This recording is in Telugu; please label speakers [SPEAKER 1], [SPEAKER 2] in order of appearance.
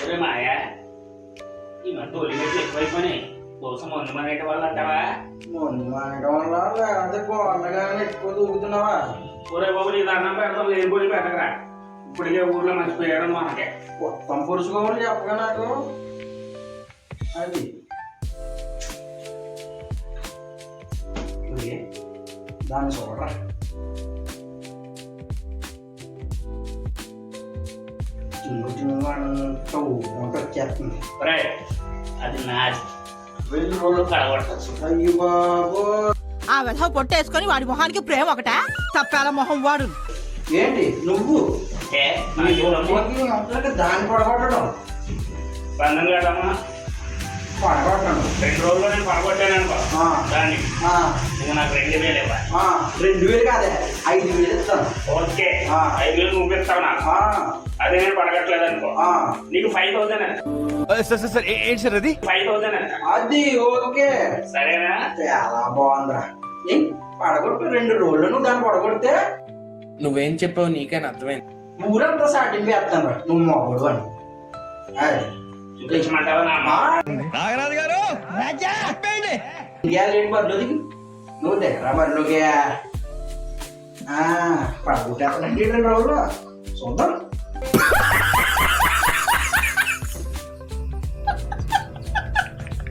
[SPEAKER 1] ఒరే మాయా ఈ మధ్య ఒలిగట్లు ఎక్కువైపోయినాయి కోసం మందు మానేయటం వల్ల అంటావా?
[SPEAKER 2] మందు మానేయడం వల్ల లేకపోతే బాగుండగానే ఎక్కువ దూకుతున్నావా?
[SPEAKER 1] ఒరే బాబు నీ దండం పెడతాం లేని పొడి పెట్టకరా. ఇప్పటికే ఊర్లో మంచి పేరు మనకే.
[SPEAKER 2] మొత్తం పురుచుకోవాలి చెప్పగా నాకు అది దాన్ని చూడరా. చిన్న చిన్న అంటూ వంట వచ్చేస్తుంది.
[SPEAKER 1] ఒరే అది నాది 2 రోజులు కడగొట్టచ్చు.
[SPEAKER 2] అయ్యో బాబు
[SPEAKER 3] ఆ విధ పొట్టేసుకొని వాడి మొహానికి ప్రేమ ఒకట తప్పాల మొహం వాడు.
[SPEAKER 2] ఏంటి నువ్వు
[SPEAKER 1] ఏ
[SPEAKER 2] అసలు దాన్ని పడగొట్టడం
[SPEAKER 1] బంధం కదమ్మా.
[SPEAKER 2] పడగొట్టడం
[SPEAKER 1] 2 రోజుల్లో నేను పడగొట్టాను అనుకో దాన్ని నువ్వు నాకు 2000 ఇవ్వాలి.
[SPEAKER 2] 2000 కాదే 5000 ఇస్తాను.
[SPEAKER 1] ఓకే 5000 నువ్వు ఇస్తావు నాకు. అదే నేను పడగట్లేదు అనుకో నీకు 5000
[SPEAKER 4] ఏంటి సార్ అది?
[SPEAKER 1] 5000
[SPEAKER 2] అది ఓకే
[SPEAKER 1] సరేనా?
[SPEAKER 2] చాలా బాగుందిరా. పడగొట్టు 2 రోజులు నువ్వు దాన్ని పడగొడితే
[SPEAKER 4] నువ్వేం చెప్పావు నీకైనా అర్థమైంది.
[SPEAKER 2] ఊరంతా సాటింపు వేస్తాను నువ్వు మొగడు అని.
[SPEAKER 1] చూపించమంటావా
[SPEAKER 4] నాగరాజు గారు
[SPEAKER 2] లేని బరిలోకి నువ్వు దగ్గర బరిలోకి పడగొట్టేస్తానండి 2 రోజులు చూద్దాం.